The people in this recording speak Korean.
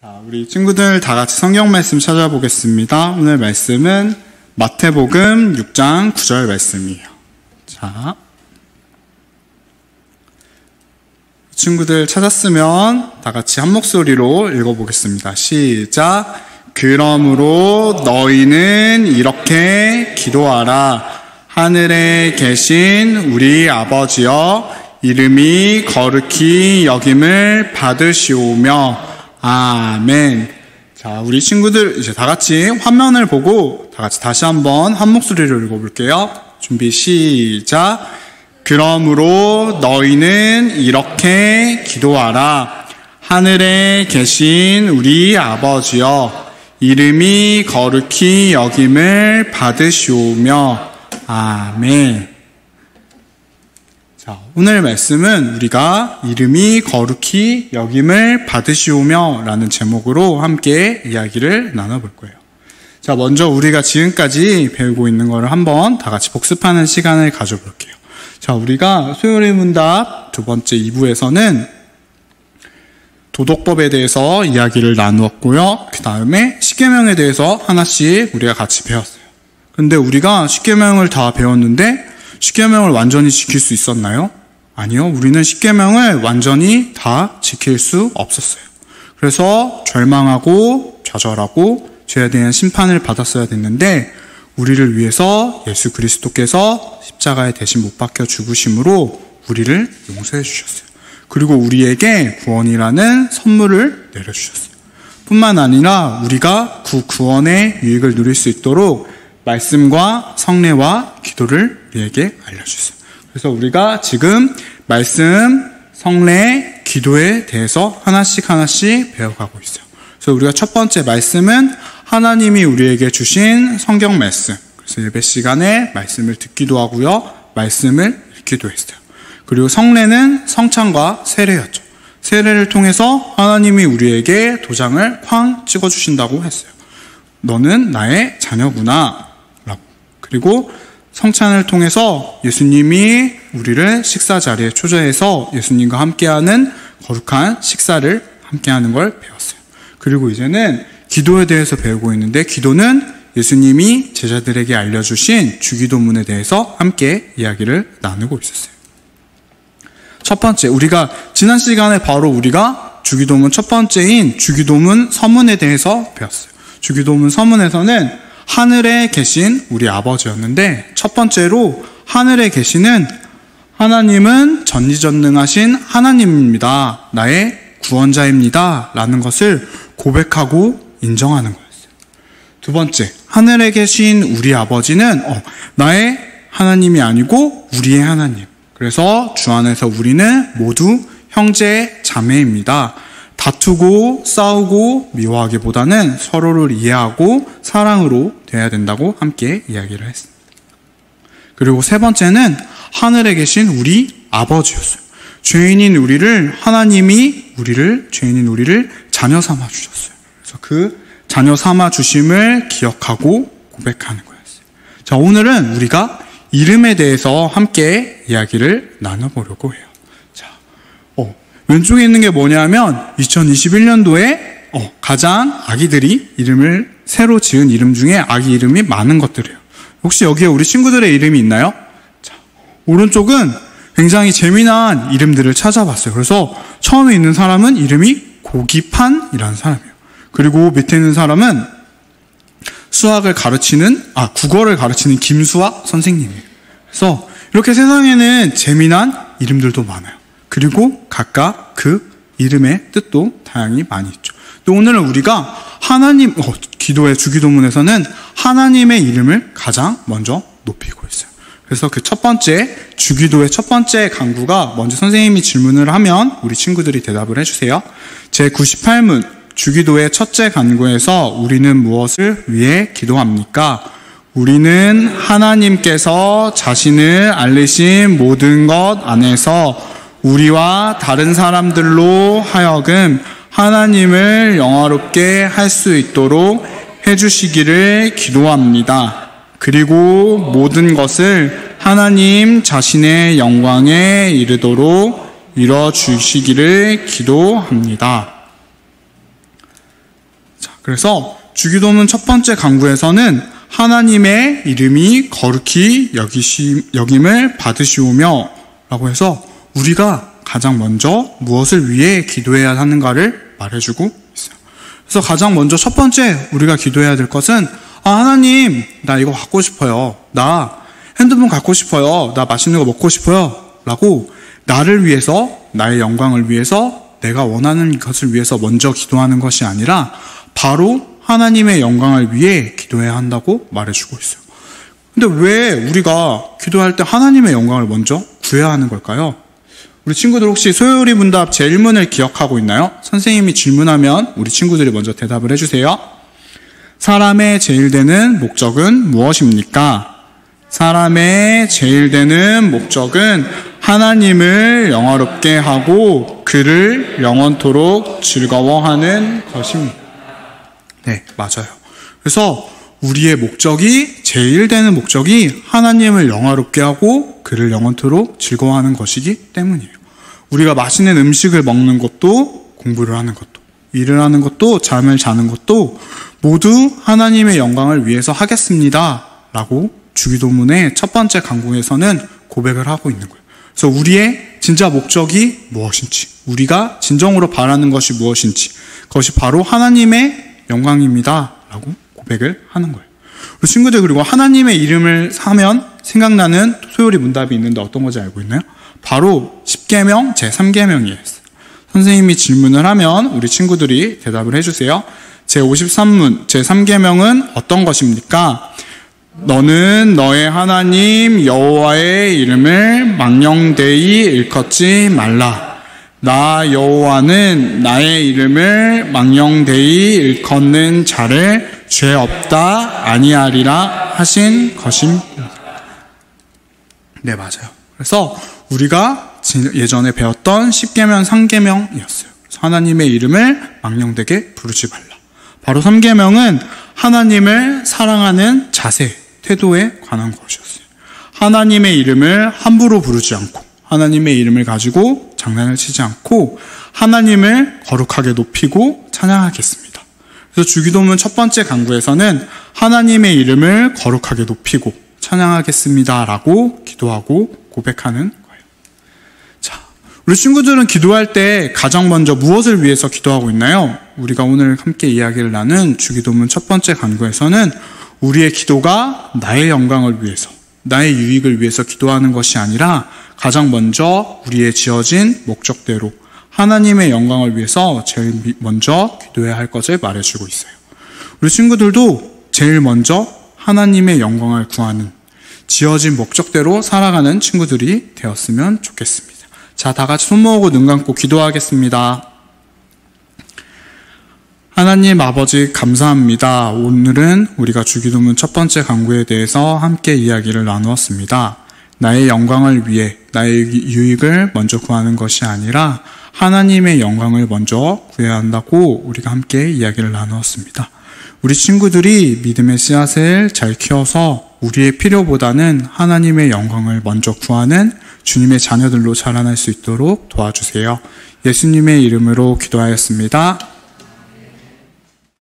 자, 우리 친구들 다 같이 성경 말씀 찾아보겠습니다. 오늘 말씀은 마태복음 6장 9절 말씀이에요. 자, 친구들 찾았으면 다 같이 한 목소리로 읽어보겠습니다. 시작. 그러므로 너희는 이렇게 기도하라. 하늘에 계신 우리 아버지여, 이름이 거룩히 여김을 받으시오며. 아멘. 자, 우리 친구들 이제 다 같이 화면을 보고 다 같이 다시 한번 한 목소리로 읽어볼게요. 준비 시작. 그러므로 너희는 이렇게 기도하라. 하늘에 계신 우리 아버지여, 이름이 거룩히 여김을 받으시오며. 아멘. 자, 오늘 말씀은 우리가 이름이 거룩히 여김을 받으시오며 라는 제목으로 함께 이야기를 나눠볼 거예요. 자, 먼저 우리가 지금까지 배우고 있는 거를 한번 다 같이 복습하는 시간을 가져볼게요. 자, 우리가 소요리 문답 두 번째 2부에서는 도덕법에 대해서 이야기를 나누었고요. 그 다음에 십계명에 대해서 하나씩 우리가 같이 배웠어요. 근데 우리가 십계명을 다 배웠는데 십계명을 완전히 지킬 수 있었나요? 아니요. 우리는 십계명을 완전히 다 지킬 수 없었어요. 그래서 절망하고 좌절하고 죄에 대한 심판을 받았어야 됐는데, 우리를 위해서 예수 그리스도께서 십자가에 대신 못 박혀 죽으심으로 우리를 용서해 주셨어요. 그리고 우리에게 구원이라는 선물을 내려주셨어요. 뿐만 아니라 우리가 그 구원의 유익을 누릴 수 있도록 말씀과 성례와 기도를 우리에게 알려주셨어요. 그래서 우리가 지금 말씀, 성례, 기도에 대해서 하나씩 배워가고 있어요. 그래서 우리가 첫 번째 말씀은 하나님이 우리에게 주신 성경 말씀. 그래서 예배 시간에 말씀을 듣기도 하고요, 말씀을 읽기도 했어요. 그리고 성례는 성찬과 세례였죠. 세례를 통해서 하나님이 우리에게 도장을 쾅 찍어주신다고 했어요. 너는 나의 자녀구나 라고. 그리고 성찬을 통해서 예수님이 우리를 식사 자리에 초대해서 예수님과 함께하는 거룩한 식사를 함께하는 걸 배웠어요. 그리고 이제는 기도에 대해서 배우고 있는데, 기도는 예수님이 제자들에게 알려주신 주기도문에 대해서 함께 이야기를 나누고 있었어요. 첫 번째, 우리가 지난 시간에 바로 우리가 주기도문 첫 번째인 주기도문 서문에 대해서 배웠어요. 주기도문 서문에서는 하늘에 계신 우리 아버지였는데, 첫 번째로 하늘에 계시는 하나님은 전지전능하신 하나님입니다. 나의 구원자입니다. 라는 것을 고백하고 인정하는 거였어요. 두 번째, 하늘에 계신 우리 아버지는 나의 하나님이 아니고 우리의 하나님. 그래서 주 안에서 우리는 모두 형제 자매입니다. 다투고 싸우고 미워하기보다는 서로를 이해하고 사랑으로 돼야 된다고 함께 이야기를 했습니다. 그리고 세 번째는 하늘에 계신 우리 아버지였어요. 죄인인 우리를, 하나님이 죄인인 우리를 자녀 삼아 주셨어요. 그래서 그 자녀 삼아 주심을 기억하고 고백하는 거였어요. 자, 오늘은 우리가 이름에 대해서 함께 이야기를 나눠보려고 해요. 왼쪽에 있는 게 뭐냐면 2021년도에 가장 아기들이 이름을 새로 지은 이름 중에 아기 이름이 많은 것들이에요. 혹시 여기에 우리 친구들의 이름이 있나요? 자, 오른쪽은 굉장히 재미난 이름들을 찾아봤어요. 그래서 처음에 있는 사람은 이름이 고기판이라는 사람이에요. 그리고 밑에 있는 사람은 국어를 가르치는 김수학 선생님이에요. 그래서 이렇게 세상에는 재미난 이름들도 많아요. 그리고 각각 그 이름의 뜻도 다양히 많이 있죠. 근데 오늘은 우리가 기도의 주기도문에서는 하나님의 이름을 가장 먼저 높이고 있어요. 그래서 그 첫 번째, 주기도의 첫 번째 간구가, 먼저 선생님이 질문을 하면 우리 친구들이 대답을 해주세요. 제98문, 주기도의 첫째 간구에서 우리는 무엇을 위해 기도합니까? 우리는 하나님께서 자신을 알리신 모든 것 안에서 우리와 다른 사람들로 하여금 하나님을 영화롭게 할 수 있도록 해주시기를 기도합니다. 그리고 모든 것을 하나님 자신의 영광에 이르도록 이뤄주시기를 기도합니다. 그래서 주기도문 첫 번째 강구에서는 하나님의 이름이 거룩히 여김을 받으시오며 라고 해서 우리가 가장 먼저 무엇을 위해 기도해야 하는가를 말해주고 있어요. 그래서 가장 먼저 첫 번째 우리가 기도해야 될 것은 하나님, 나 이거 갖고 싶어요. 나 핸드폰 갖고 싶어요. 나 맛있는 거 먹고 싶어요. 라고 나를 위해서, 나의 영광을 위해서, 내가 원하는 것을 위해서 먼저 기도하는 것이 아니라 바로 하나님의 영광을 위해 기도해야 한다고 말해주고 있어요. 근데 왜 우리가 기도할 때 하나님의 영광을 먼저 구해야 하는 걸까요? 우리 친구들 혹시 소요리 문답 제 1문을 기억하고 있나요? 선생님이 질문하면 우리 친구들이 먼저 대답을 해주세요. 사람의 제일 되는 목적은 무엇입니까? 사람의 제일 되는 목적은 하나님을 영화롭게 하고 그를 영원토록 즐거워하는 것입니다. 네, 맞아요. 그래서 우리의 목적이, 제일 되는 목적이 하나님을 영화롭게 하고 그를 영원토록 즐거워하는 것이기 때문이에요. 우리가 맛있는 음식을 먹는 것도, 공부를 하는 것도, 일을 하는 것도, 잠을 자는 것도 모두 하나님의 영광을 위해서 하겠습니다 라고 주기도문의 첫 번째 강구에서는 고백을 하고 있는 거예요. 그래서 우리의 진짜 목적이 무엇인지, 우리가 진정으로 바라는 것이 무엇인지, 그것이 바로 하나님의 영광입니다 라고 고백을 하는 거예요. 우리 친구들, 그리고 하나님의 이름을 하면 생각나는 소요리 문답이 있는데 어떤 건지 알고 있나요? 바로 10계명 제3계명이에요. 선생님이 질문을 하면 우리 친구들이 대답을 해주세요. 제53문 제3계명은 어떤 것입니까? 너는 너의 하나님 여호와의 이름을 망령되이 일컫지 말라. 나 여호와는 나의 이름을 망령되이 일컫는 자를 죄 없다 아니하리라 하신 것입니다. 네, 맞아요. 그래서 우리가 예전에 배웠던 10계명 3계명이었어요. 하나님의 이름을 망령되게 부르지 말라. 바로 3계명은 하나님을 사랑하는 자세, 태도에 관한 것이었어요. 하나님의 이름을 함부로 부르지 않고, 하나님의 이름을 가지고 장난을 치지 않고 하나님을 거룩하게 높이고 찬양하겠습니다. 그래서 주기도문 첫 번째 강구에서는 하나님의 이름을 거룩하게 높이고 찬양하겠습니다 라고 기도하고 고백하는 거예요. 자, 우리 친구들은 기도할 때 가장 먼저 무엇을 위해서 기도하고 있나요? 우리가 오늘 함께 이야기를 나눈 주기도문 첫 번째 강구에서는 우리의 기도가 나의 영광을 위해서, 나의 유익을 위해서 기도하는 것이 아니라 가장 먼저 우리의 지어진 목적대로 하나님의 영광을 위해서 제일 먼저 기도해야 할 것을 말해주고 있어요. 우리 친구들도 제일 먼저 하나님의 영광을 구하는, 지어진 목적대로 살아가는 친구들이 되었으면 좋겠습니다. 자, 다 같이 손 모으고 눈 감고 기도하겠습니다. 하나님 아버지 감사합니다. 오늘은 우리가 주기도문 첫 번째 강구에 대해서 함께 이야기를 나누었습니다. 나의 영광을 위해 나의 유익을 먼저 구하는 것이 아니라 하나님의 영광을 먼저 구해야 한다고 우리가 함께 이야기를 나누었습니다. 우리 친구들이 믿음의 씨앗을 잘 키워서 우리의 필요보다는 하나님의 영광을 먼저 구하는 주님의 자녀들로 자라날 수 있도록 도와주세요. 예수님의 이름으로 기도하였습니다.